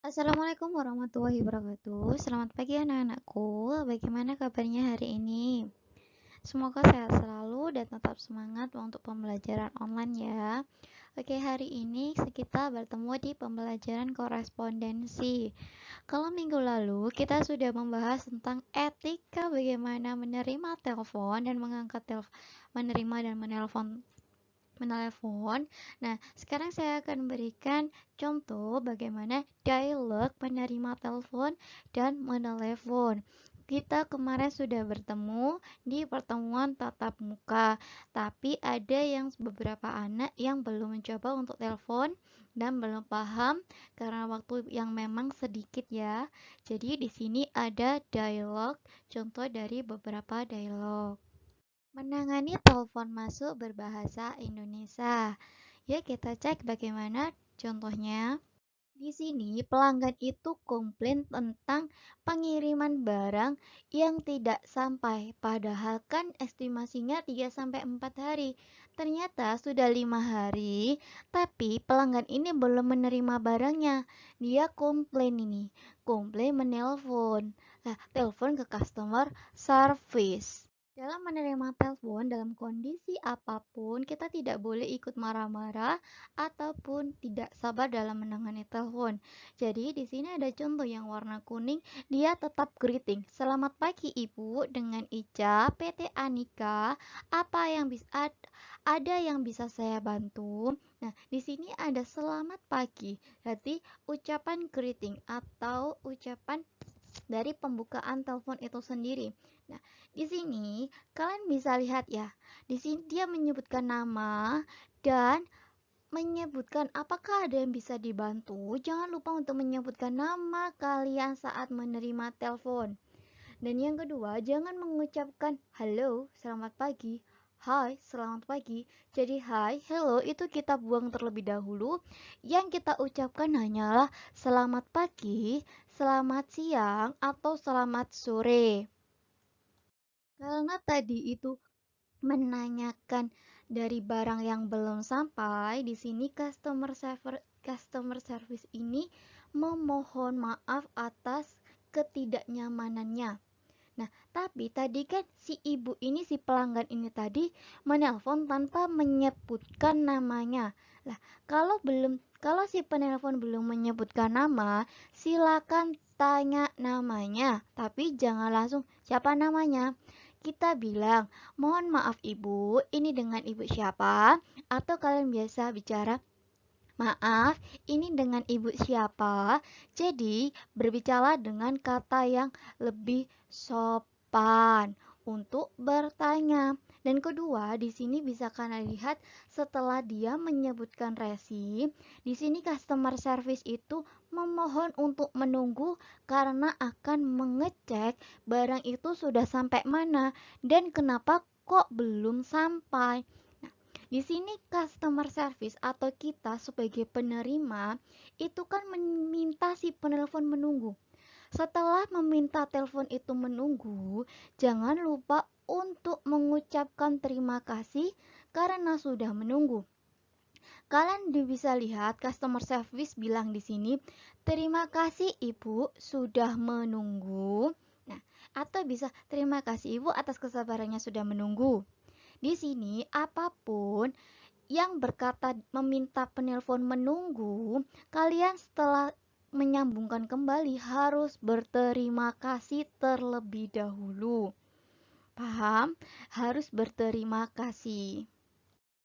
Assalamualaikum warahmatullahi wabarakatuh. Selamat pagi anak-anakku. Bagaimana kabarnya hari ini? Semoga sehat selalu dan tetap semangat untuk pembelajaran online ya. Oke, hari ini kita bertemu di pembelajaran korespondensi. Kalau minggu lalu kita sudah membahas tentang etika bagaimana menerima telepon dan mengangkat menerima dan menelepon. Nah, sekarang saya akan berikan contoh bagaimana dialog penerima telepon dan menelepon. Kita kemarin sudah bertemu di pertemuan tatap muka, tapi ada yang beberapa anak yang belum mencoba untuk telepon dan belum paham karena waktu yang memang sedikit ya. Jadi di sini ada dialog, contoh dari beberapa dialog. Menangani telepon masuk berbahasa Indonesia. Ya, kita cek bagaimana contohnya. Di sini pelanggan itu komplain tentang pengiriman barang yang tidak sampai, padahal kan estimasinya 3 sampai 4 hari. Ternyata sudah 5 hari, tapi pelanggan ini belum menerima barangnya. Dia komplain ini, komplain menelpon. Nah, telepon ke customer service. Dalam menerima telepon dalam kondisi apapun, kita tidak boleh ikut marah-marah ataupun tidak sabar dalam menangani telepon. Jadi di sini ada contoh yang warna kuning, dia tetap greeting. Selamat pagi Ibu, dengan Ica, PT Anika. Apa yang ada yang bisa saya bantu? Nah, di sini ada selamat pagi. Berarti ucapan greeting atau ucapan dari pembukaan telepon itu sendiri. Nah, di sini kalian bisa lihat ya. Di sini dia menyebutkan nama dan menyebutkan apakah ada yang bisa dibantu. Jangan lupa untuk menyebutkan nama kalian saat menerima telepon. Dan yang kedua, jangan mengucapkan halo, selamat pagi, hai, selamat pagi. Jadi hai, hello itu kita buang terlebih dahulu. Yang kita ucapkan hanyalah selamat pagi, selamat siang, atau selamat sore. Karena tadi itu menanyakan dari barang yang belum sampai, di sini customer service ini memohon maaf atas ketidaknyamanannya. Nah, tapi tadi kan si ibu ini, si pelanggan ini tadi menelpon tanpa menyebutkan namanya. Lah, kalau si penelpon belum menyebutkan nama, silakan tanya namanya, tapi jangan langsung siapa namanya. Kita bilang, mohon maaf ibu, ini dengan ibu siapa? Atau kalian biasa bicara, maaf, ini dengan ibu siapa? Jadi, berbicara dengan kata yang lebih sopan untuk bertanya. Dan kedua, di sini bisa kalian lihat setelah dia menyebutkan resi, di sini customer service itu memohon untuk menunggu karena akan mengecek barang itu sudah sampai mana dan kenapa kok belum sampai. Di sini customer service atau kita sebagai penerima itu kan meminta si penelpon menunggu. Setelah meminta telepon itu menunggu, jangan lupa untuk mengucapkan terima kasih karena sudah menunggu. Kalian bisa lihat customer service bilang di sini, "Terima kasih Ibu sudah menunggu." Nah, atau bisa, "Terima kasih Ibu atas kesabarannya sudah menunggu." Di sini apapun yang berkata meminta penelpon menunggu, kalian setelah menyambungkan kembali harus berterima kasih terlebih dahulu. Paham? Harus berterima kasih.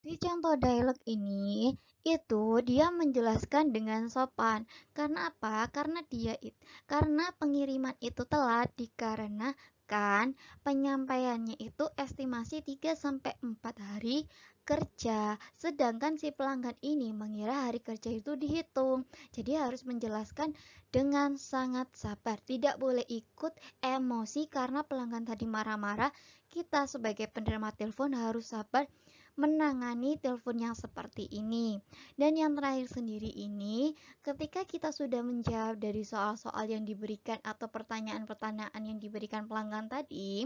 Di contoh dialog ini, itu dia menjelaskan dengan sopan. Karena apa? Karena pengiriman itu telat dikarenakan penyampaiannya itu estimasi 3 sampai 4 hari kerja. Sedangkan si pelanggan ini mengira hari kerja itu dihitung. Jadi harus menjelaskan dengan sangat sabar. Tidak boleh ikut emosi karena pelanggan tadi marah-marah. Kita sebagai penerima telepon harus sabar menangani telepon yang seperti ini. Dan yang terakhir sendiri ini, ketika kita sudah menjawab dari soal-soal yang diberikan atau pertanyaan-pertanyaan yang diberikan pelanggan tadi,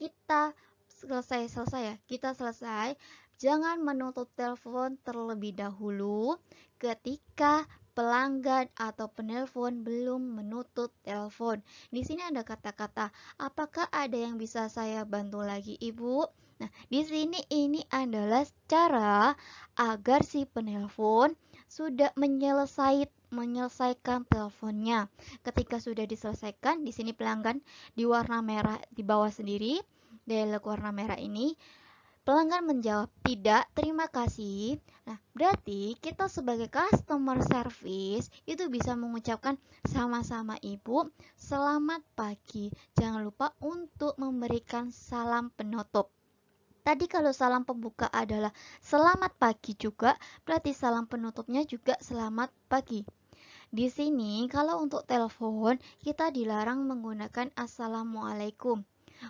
kita selesai ya. Kita selesai. Jangan menutup telepon terlebih dahulu ketika pelanggan atau penelpon belum menutup telepon. Di sini ada kata-kata, apakah ada yang bisa saya bantu lagi, Ibu? Nah, di sini ini adalah cara agar si penelpon sudah menyelesaikan teleponnya. Ketika sudah diselesaikan, di sini pelanggan di warna merah di bawah sendiri, dialog warna merah ini pelanggan menjawab tidak, terima kasih. Nah, berarti kita sebagai customer service itu bisa mengucapkan sama-sama Ibu, selamat pagi. Jangan lupa untuk memberikan salam penutup. Tadi kalau salam pembuka adalah selamat pagi juga, berarti salam penutupnya juga selamat pagi. Di sini kalau untuk telepon kita dilarang menggunakan assalamualaikum.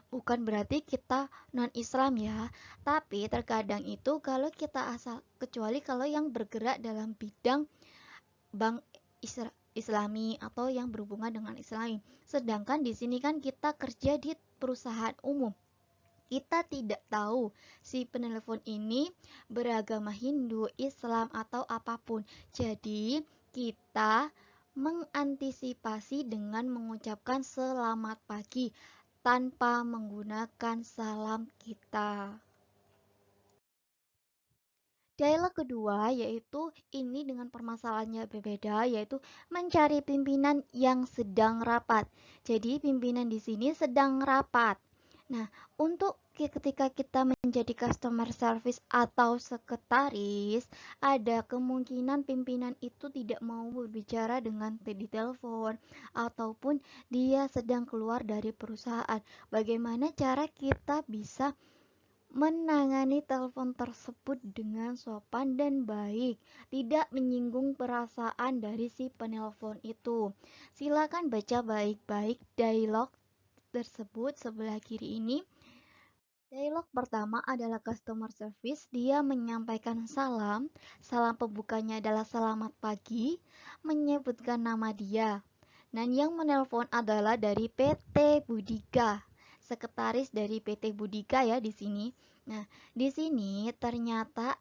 Bukan berarti kita non-Islam ya, tapi terkadang itu kalau kita kecuali kalau yang bergerak dalam bidang bank Islami atau yang berhubungan dengan Islami. Sedangkan di sini kan kita kerja di perusahaan umum. Kita tidak tahu si penelpon ini beragama Hindu, Islam atau apapun. Jadi, kita mengantisipasi dengan mengucapkan selamat pagi tanpa menggunakan salam kita. Dialog kedua yaitu ini dengan permasalahannya berbeda, yaitu mencari pimpinan yang sedang rapat. Jadi pimpinan di sini sedang rapat. Nah, untuk ketika kita menjadi customer service atau sekretaris, ada kemungkinan pimpinan itu tidak mau berbicara dengan di telepon ataupun dia sedang keluar dari perusahaan. Bagaimana cara kita bisa menangani telepon tersebut dengan sopan dan baik, tidak menyinggung perasaan dari si penelpon itu. Silakan baca baik-baik dialog tersebut sebelah kiri ini. Dialog pertama adalah customer service. Dia menyampaikan salam. Salam pembukanya adalah selamat pagi, menyebutkan nama dia. Dan yang menelpon adalah dari PT Budika, sekretaris dari PT Budika ya di sini. Nah, di sini ternyata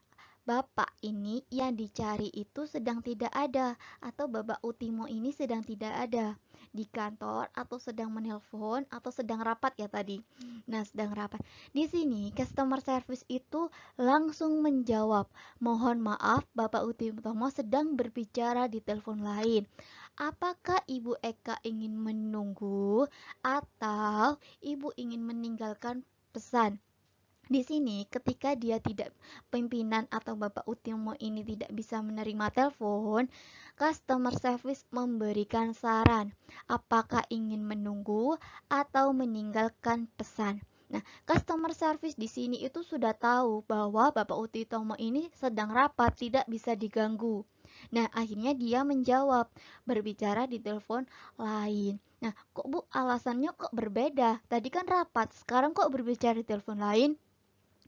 Bapak ini yang dicari itu sedang tidak ada, atau Bapak Utimo ini sedang tidak ada di kantor atau sedang menelpon atau sedang rapat ya tadi. Nah, sedang rapat. Di sini customer service itu langsung menjawab, "Mohon maaf, Bapak Utimo sedang berbicara di telepon lain. Apakah Ibu Eka ingin menunggu atau Ibu ingin meninggalkan pesan?" Di sini ketika dia tidak pimpinan atau Bapak Utimo ini tidak bisa menerima telepon, customer service memberikan saran apakah ingin menunggu atau meninggalkan pesan. Nah, customer service di sini itu sudah tahu bahwa Bapak Utimo ini sedang rapat, tidak bisa diganggu. Nah, akhirnya dia menjawab, berbicara di telepon lain. Nah, kok Bu alasannya kok berbeda? Tadi kan rapat, sekarang kok berbicara di telepon lain?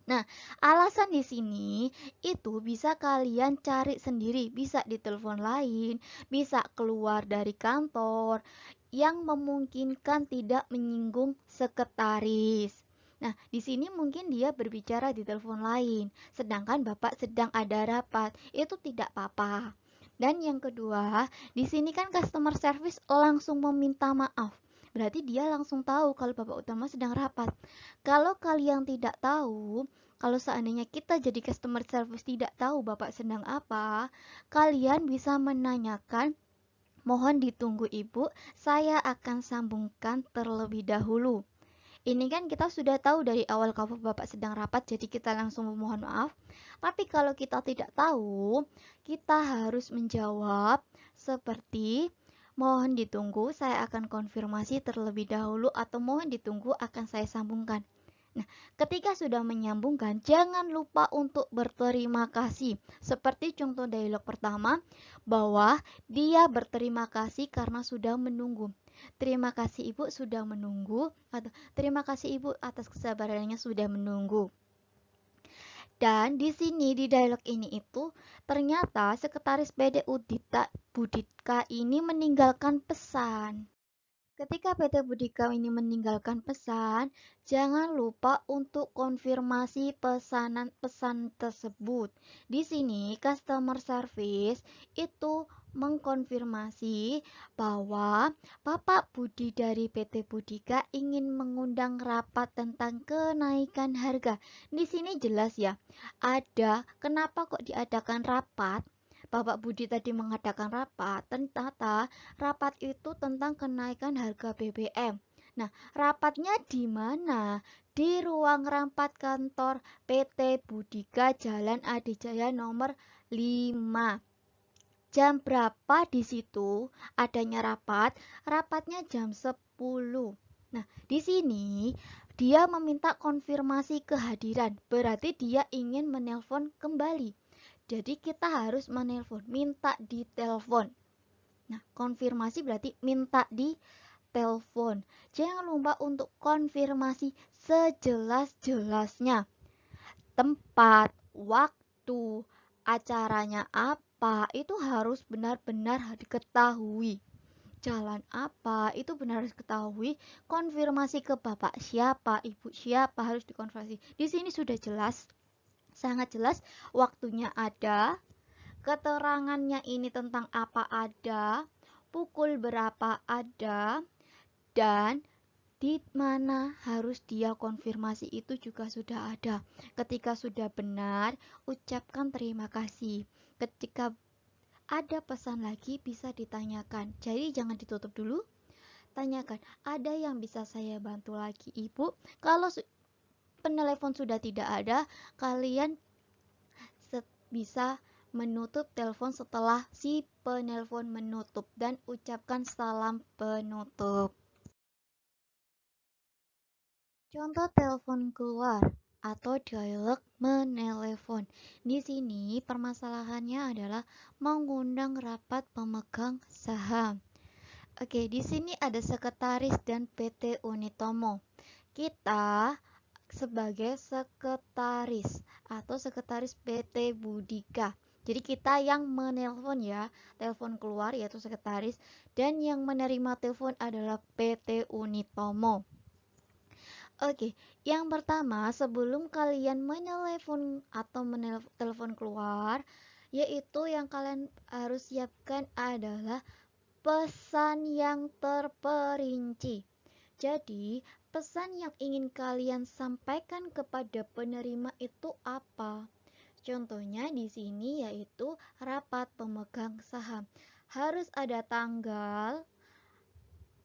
Nah, alasan di sini itu bisa kalian cari sendiri, bisa di telepon lain, bisa keluar dari kantor yang memungkinkan tidak menyinggung sekretaris. Nah, di sini mungkin dia berbicara di telepon lain, sedangkan Bapak sedang ada rapat. Itu tidak apa-apa. Dan yang kedua, di sini kan customer service langsung meminta maaf. Berarti dia langsung tahu kalau Bapak Utama sedang rapat. Kalau kalian tidak tahu, kalau seandainya kita jadi customer service tidak tahu Bapak sedang apa, kalian bisa menanyakan, "Mohon ditunggu Ibu, saya akan sambungkan terlebih dahulu." Ini kan kita sudah tahu dari awal kalau Bapak sedang rapat, jadi kita langsung memohon maaf. Tapi kalau kita tidak tahu, kita harus menjawab seperti, "Mohon ditunggu, saya akan konfirmasi terlebih dahulu," atau "Mohon ditunggu, akan saya sambungkan." Nah, ketika sudah menyambungkan, jangan lupa untuk berterima kasih. Seperti contoh dialog pertama, bahwa dia berterima kasih karena sudah menunggu. "Terima kasih Ibu sudah menunggu," atau "Terima kasih Ibu atas kesabarannya sudah menunggu." Dan di sini di dialog ini itu ternyata sekretaris PD Budika ini meninggalkan pesan. Ketika PT Budika ini meninggalkan pesan, jangan lupa untuk konfirmasi pesan tersebut. Di sini customer service itu mengkonfirmasi bahwa Bapak Budi dari PT Budika ingin mengundang rapat tentang kenaikan harga. Di sini jelas ya, ada kenapa kok diadakan rapat. Bapak Budi tadi mengadakan rapat, ternyata rapat itu tentang kenaikan harga BBM. Nah, rapatnya di mana? Di ruang rapat kantor PT Budika Jalan Adijaya nomor 5. Jam berapa di situ adanya rapat? Rapatnya jam 10. Nah, di sini dia meminta konfirmasi kehadiran. Berarti dia ingin menelpon kembali. Jadi kita harus menelpon, minta ditelepon. Nah, konfirmasi berarti minta ditelepon. Jangan lupa untuk konfirmasi sejelas-jelasnya. Tempat, waktu, acaranya apa, itu harus benar-benar diketahui. Jalan apa, itu benar harus diketahui. Konfirmasi ke bapak siapa, ibu siapa, harus dikonfirmasi. Di sini sudah jelas, sangat jelas, waktunya ada, keterangannya ini tentang apa ada, pukul berapa ada, dan di mana harus dia konfirmasi itu juga sudah ada. Ketika sudah benar, ucapkan terima kasih. Ketika ada pesan lagi bisa ditanyakan. Jadi jangan ditutup dulu. Tanyakan, ada yang bisa saya bantu lagi Ibu? Kalau penelepon sudah tidak ada, kalian bisa menutup telepon setelah si penelpon menutup dan ucapkan salam penutup. Contoh telepon keluar atau dialog menelepon. Di sini permasalahannya adalah mengundang rapat pemegang saham. Oke, di sini ada sekretaris dan PT Unitomo. Kita sebagai sekretaris atau sekretaris PT Budika. Jadi kita yang menelpon ya, telepon keluar yaitu sekretaris, dan yang menerima telepon adalah PT Unitomo. Oke, yang pertama sebelum kalian menelepon atau telepon keluar, yaitu yang kalian harus siapkan adalah pesan yang terperinci. Jadi, pesan yang ingin kalian sampaikan kepada penerima itu apa? Contohnya di sini yaitu rapat pemegang saham. Harus ada tanggal,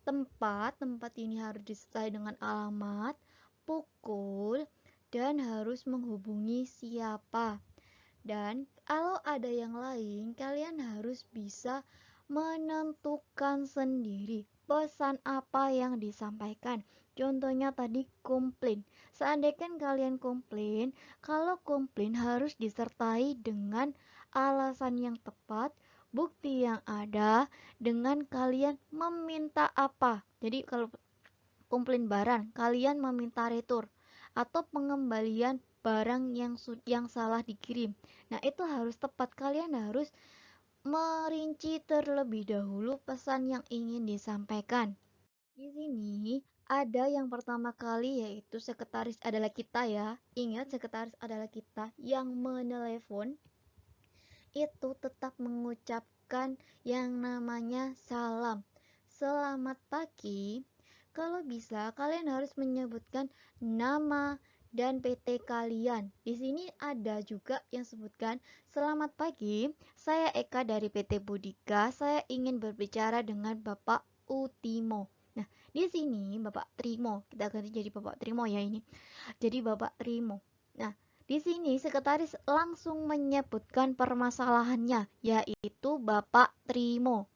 tempat ini harus disertai dengan alamat, pukul, dan harus menghubungi siapa. Dan kalau ada yang lain, kalian harus bisa menentukan sendiri pesan apa yang disampaikan. Contohnya tadi komplain. Seandainya kalian komplain, kalau komplain harus disertai dengan alasan yang tepat, bukti yang ada, dengan kalian meminta apa. Jadi kalau komplain barang, kalian meminta retur atau pengembalian barang yang salah dikirim. Nah, itu harus tepat. Kalian harus merinci terlebih dahulu pesan yang ingin disampaikan. Di sini ada yang pertama kali yaitu sekretaris adalah kita ya. Ingat sekretaris adalah kita yang menelepon itu tetap mengucapkan yang namanya salam. Selamat pagi. Kalau bisa kalian harus menyebutkan nama dan PT kalian. Di sini ada juga yang sebutkan, selamat pagi, saya Eka dari PT Budika. Saya ingin berbicara dengan Bapak Utimo. Nah, di sini Bapak Trimo. Kita ganti jadi Bapak Trimo ya ini. Jadi Bapak Trimo. Nah, di sini sekretaris langsung menyebutkan permasalahannya, yaitu Bapak Trimo.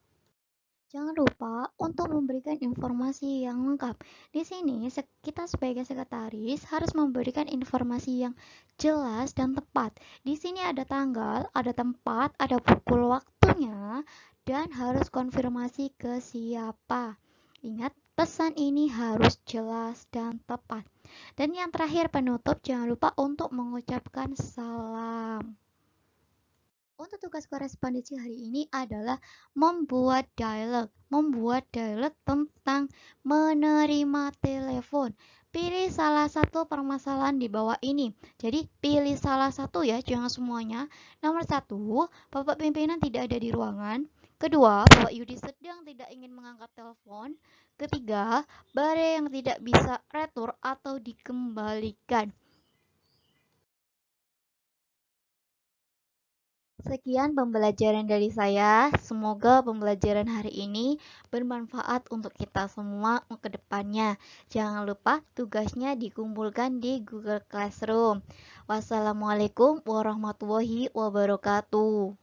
Jangan lupa untuk memberikan informasi yang lengkap. Di sini, kita sebagai sekretaris harus memberikan informasi yang jelas dan tepat. Di sini ada tanggal, ada tempat, ada pukul waktunya, dan harus konfirmasi ke siapa. Ingat, pesan ini harus jelas dan tepat. Dan yang terakhir penutup, jangan lupa untuk mengucapkan salam. Untuk tugas korespondensi hari ini adalah membuat dialog tentang menerima telepon. Pilih salah satu permasalahan di bawah ini. Jadi pilih salah satu ya, jangan semuanya. Nomor 1, Bapak pimpinan tidak ada di ruangan. Kedua, bahwa Yudi sedang tidak ingin mengangkat telepon. Ketiga, barang yang tidak bisa retur atau dikembalikan. Sekian pembelajaran dari saya. Semoga pembelajaran hari ini bermanfaat untuk kita semua ke depannya. Jangan lupa tugasnya dikumpulkan di Google Classroom. Wassalamualaikum warahmatullahi wabarakatuh.